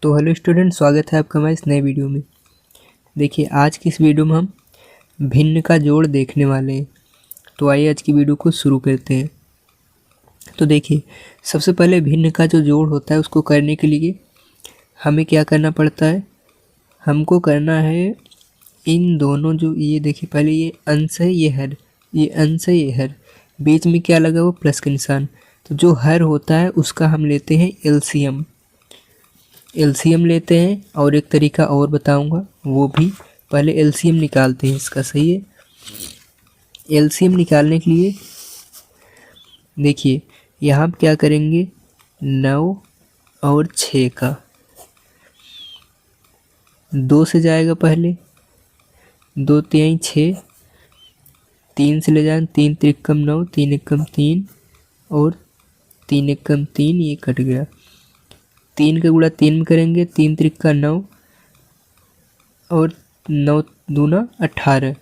तो hello student, स्वागत है आपका हमारे इस नए वीडियो में। देखिए, आज की इस वीडियो में हम भिन्न का जोड़ देखने वाले हैं। तो आइए आज की वीडियो को शुरू करते हैं। तो देखिए, सबसे पहले भिन्न का जो जोड़ होता है उसको करने के लिए हमें क्या करना पड़ता है। हमको करना है इन दोनों, जो ये देखिए, पहले ये अंश है, ये हर, ये अंश है, ये हर, बीच में क्या लगा वो प्लस का निशान। तो जो हर होता है उसका हम लेते हैं एलसीएम लेते हैं। और एक तरीका और बताऊंगा, वो भी पहले एलसीएम निकालते हैं इसका। सही है। एलसीएम निकालने के लिए देखिए, यहाँ पर क्या करेंगे, 9 और 6 का 2 से जाएगा, पहले 2 तिहाई 6, 3 से ले जाए, 3 त्रिकम 9, 3 एकम 3 और 3 एकम 3, ये कट गया। 3 का गुणा 3 में करेंगे, 3 त्रिका 9 और 9 दूना 18,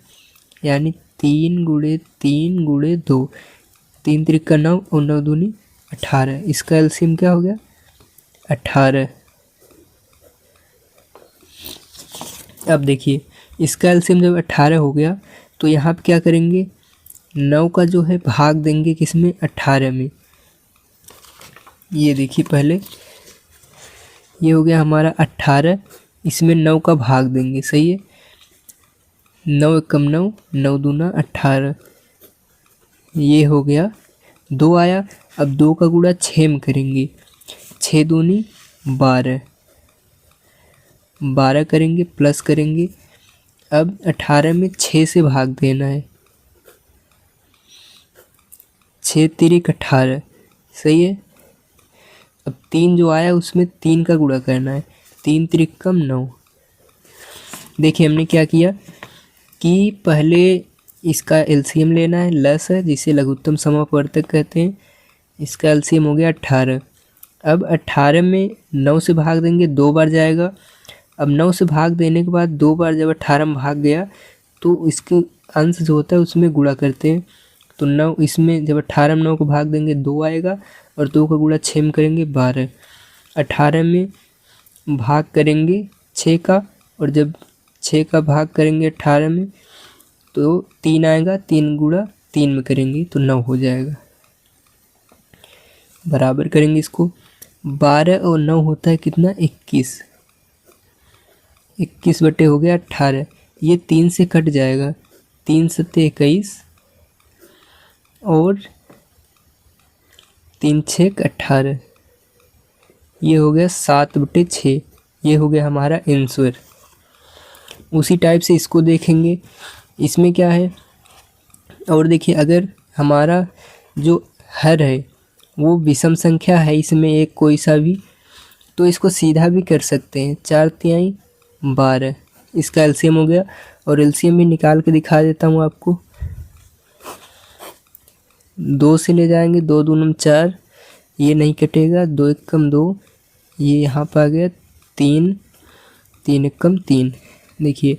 यानी 3 गुणे 3 गुणे 2, 3 त्रिका 9 और 9 दूनी 18। इसका एलसीएम क्या हो गया, 18। अब देखिए, इसका एलसीएम जब 18 हो गया तो यहाँ पे क्या करेंगे, 9 का जो है भाग देंगे किसमें, 18 में। ये देखिए, पहले ये हो गया हमारा 18, इसमें 9 का भाग देंगे। सही है। 9 एकम 9, 9 दूना 18, ये हो गया। 2 आया, अब 2 का गुणा 6 में करेंगे, 6 दूनी 12, 12 करेंगे, प्लस करेंगे। अब 18 में 6 से भाग देना है, 6 तिरिक 18। सही है। अब 3 जो आया उसमें 3 का गुणा करना है, 3 त्रिकम 9। देखिए, हमने क्या किया कि पहले इसका एलसीएम लेना है, लस है जिसे लघुत्तम समापवर्तक कहते हैं। इसका एलसीएम हो गया 18। अब 18 में 9 से भाग देंगे, 2 बार जाएगा। अब 9 से भाग देने के बाद 2 बार जब 18 में भाग गया तो इसके अंश जो होता है उसमें गुणा करते हैं। तो 9, इसमें जब 18 में 9 को भाग देंगे 2 आएगा, और 2 का गुणा 6 में करेंगे 12। 18 में भाग करेंगे 6 का, और जब 6 का भाग करेंगे 18 में तो 3 आएगा, 3 गुणा 3 में करेंगे तो 9 हो जाएगा। बराबर करेंगे इसको, 12 और 9 होता है कितना, 21। 21 बटे हो गया 18, ये 3 से कट जाएगा, 3 सत्ते 21 और 3 छेक 18, ये हो गया 7 बटे 6। ये हो गया हमारा आंसर। उसी टाइप से इसको देखेंगे, इसमें क्या है। और देखिए, अगर हमारा जो हर है वो विषम संख्या है, इसमें एक कोई सा भी, तो इसको सीधा भी कर सकते हैं। 4 तिहाई 12, इसका एलसीएम हो गया। और एलसीएम भी निकाल के दिखा देता हूँ आपको। 2 से ले जाएंगे, 2 दूना 4, ये नहीं कटेगा, 2 एकम 2, ये यहाँ पर आ गया 3, 3 एकम 3। देखिए,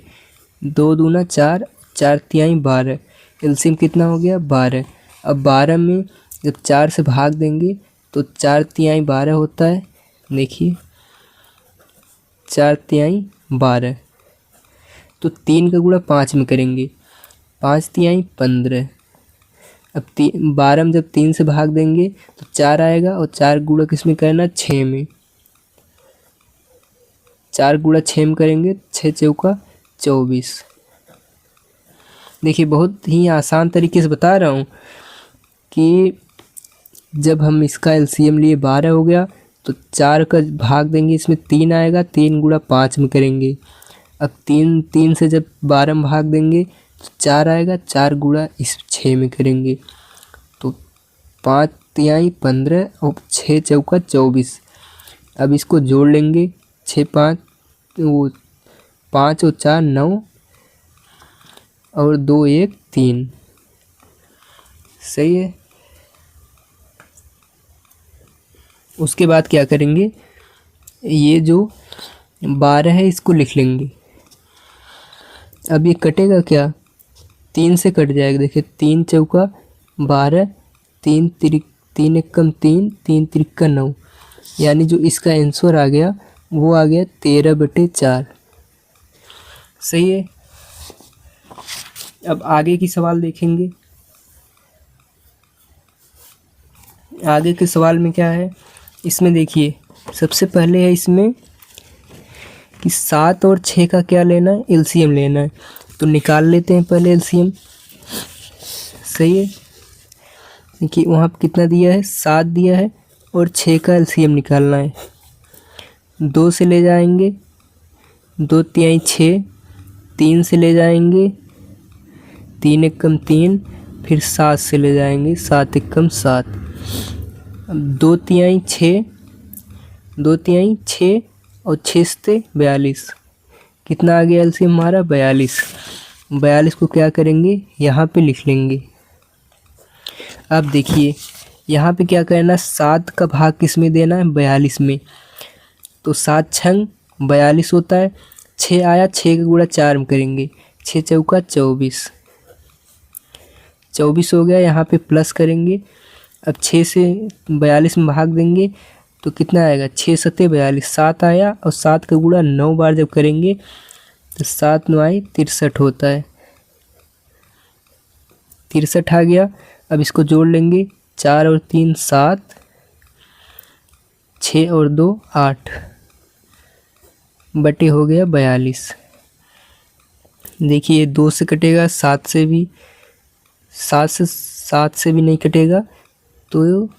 2 दूना 4, 4 तिहाई 12, एलसीएम कितना हो गया, 12। अब 12 में जब 4 से भाग देंगे तो 4 तिहाई 12 होता है। देखिए, 4 तिहाई 12, तो 3 का गुणा 5 में करेंगे, 5 तिहाई 15। अब 12 में जब 3 से भाग देंगे तो 4 आएगा, और 4 गुणा किस में करना, 6 में। 4 गुणा 6 में करेंगे, 6 चौका 24। देखिए, बहुत ही आसान तरीके से बता रहा हूँ कि जब हम इसका एलसीएम लिए 12 हो गया तो 4 का भाग देंगे, इसमें 3 आएगा, 3 गुणा 5 में करेंगे। अब 3 से जब 12 में भाग देंगे तो 4 आएगा, 4 गुणा इस 6 में करेंगे तो 5 तिहाई 15 और 6 चौका 24। अब इसको जोड़ लेंगे, 6 5 वो 5 और 4 9 और 2 1 3। सही है। उसके बाद क्या करेंगे, ये जो 12 है इसको लिख लेंगे। अब ये कटेगा क्या, 3 से कट जाएगा। देखिए, 3 चौका 12, 3 एकम 3, 3 त्रिका 9, यानी जो इसका आंसर आ गया वो आ गया 13/4। सही है। अब आगे की सवाल देखेंगे। आगे के सवाल में क्या है, इसमें देखिए सबसे पहले है इसमें कि 7 और 6 का क्या लेना है, एलसीएम लेना है। तो निकाल लेते हैं पहले एलसीएम। सही है। देखिए वहाँ पर कितना दिया है, 7 दिया है और 6 का एलसीएम निकालना है। 2 से ले जाएंगे, 2 तिहाई 6, 3 से ले जाएंगे, 3 एकम 3, फिर 7 से ले जाएंगे, 7 एकम 7। अब 2 तिहाई 6, 2 तिहाई 6 और 6 से 42, कितना आ गया एलसीएम हमारा, 42। 42 को क्या करेंगे, यहाँ पे लिख लेंगे। अब देखिए यहाँ पे क्या करना, 7 का भाग किस में देना है, 42 में। तो 7 छंग 42 होता है। 6 आया, 6 का गुणा 4 में करेंगे, 6 चौका 24, 24 हो गया। यहाँ पे प्लस करेंगे। अब 6 से 42 में भाग देंगे तो कितना आएगा, 6 सत्ते 42, 7 आया और 7 का गुणा 9 बार जब करेंगे तो 7 9 63 होता है। 63 आ गया। अब इसको जोड़ लेंगे, 4 और 3 7, 6 और 2 8, बटे हो गया 42। देखिए 2 से कटेगा, 7 से भी, 7 से भी नहीं कटेगा, तो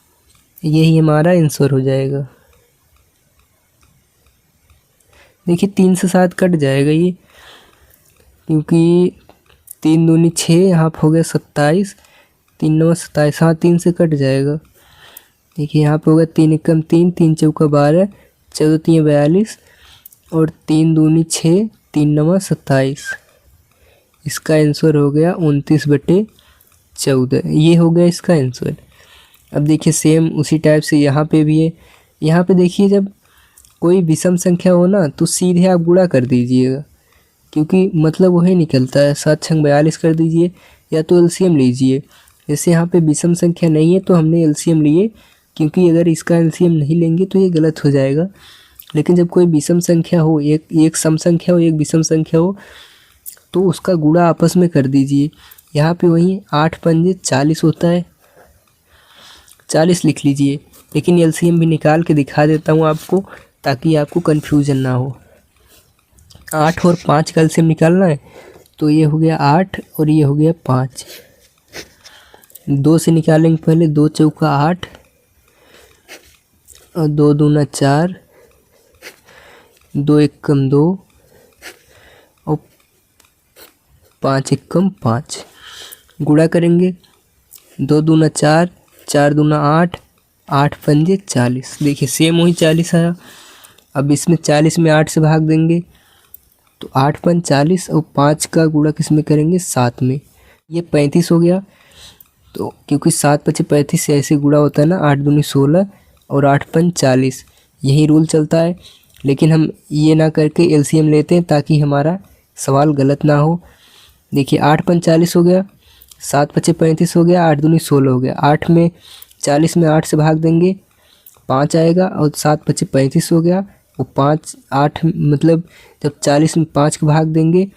यही हमारा आंसर हो जाएगा। देखिए 3 से 7 कट जाएगा ये, क्योंकि 3 दूनी 6, यहाँ पर हो गया 27, 3 9 27, हाँ 3 से कट जाएगा। देखिए यहाँ पे होगा 3 एकम 3, 3 चौका 12, 14 3 42 और 3 दूनी 6, 3 9 27। इसका आंसर हो गया 29/14। ये हो गया इसका आंसर। अब देखिए सेम उसी टाइप से यहाँ पे भी है। यहाँ पे देखिए जब कोई विषम संख्या हो ना तो सीधे आप गुणा कर दीजिएगा, क्योंकि मतलब वही निकलता है। 7 छंग 42 कर दीजिए, या तो एलसीएम लीजिए। जैसे यहाँ पे विषम संख्या नहीं है तो हमने एलसीएम लिए, क्योंकि अगर इसका एलसीएम नहीं लेंगे तो ये गलत हो जाएगा। लेकिन जब कोई विषम संख्या हो, एक सम संख्या हो, एक विषम संख्या हो, तो उसका गुणा आपस में कर दीजिए। यहाँ पे वही 8 पंजे 40 होता है, 40 लिख लीजिए। लेकिन एलसीएम भी निकाल के दिखा देता हूँ आपको, ताकि आपको कन्फ्यूजन ना हो। 8 और 5 का एलसीएम निकालना है, तो ये हो गया 8 और ये हो गया 5। 2 से निकालेंगे पहले, 2 चौका 8 और 2 दूना 4, 2 एकम 2 और 5 एकम 5। गुणा करेंगे, 2 दूना 4, 4 दूना 8, 8 पंजे 40। देखिए सेम वही 40 आया। अब इसमें 40 में 8 से भाग देंगे तो 8 पंज 40 और 5 का गुणा किस में करेंगे, 7 में। ये 35 हो गया। तो क्योंकि 7 पचे 35 से ऐसे गुणा होता है ना, 8 दूनी 16 और 8 पंज 40, यही रूल चलता है। लेकिन हम ये ना करके एलसीएम लेते हैं ताकि हमारा सवाल गलत ना हो। देखिए 8 पंज 40 हो गया, 7 पचे 35 हो गया, 8 दूनी 16 हो गया। 8 में 40 में 8 से भाग देंगे, 5 आएगा और 7 पचे 35 हो गया। वो 5 8 मतलब जब 40 में 5 का भाग देंगे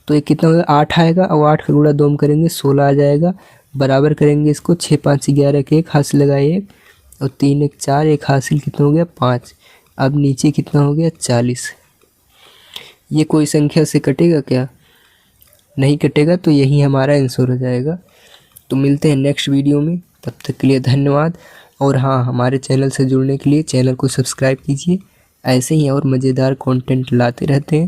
तो ये कितना होगा, 8 आएगा और 8 का गुणा 2 में करेंगे, 16 आ जाएगा। बराबर करेंगे इसको, 6 5 11 के 1 हासिल लगाए 1 और 3 1 4, 1 हासिल कितना हो गया, 5। अब नीचे कितना हो गया, 40। ये कोई संख्या से कटेगा क्या, नहीं कटेगा, तो यही हमारा आंसर हो जाएगा। तो मिलते हैं नेक्स्ट वीडियो में, तब तक के लिए धन्यवाद। और हाँ, हमारे चैनल से जुड़ने के लिए चैनल को सब्सक्राइब कीजिए। ऐसे ही और मज़ेदार कंटेंट लाते रहते हैं।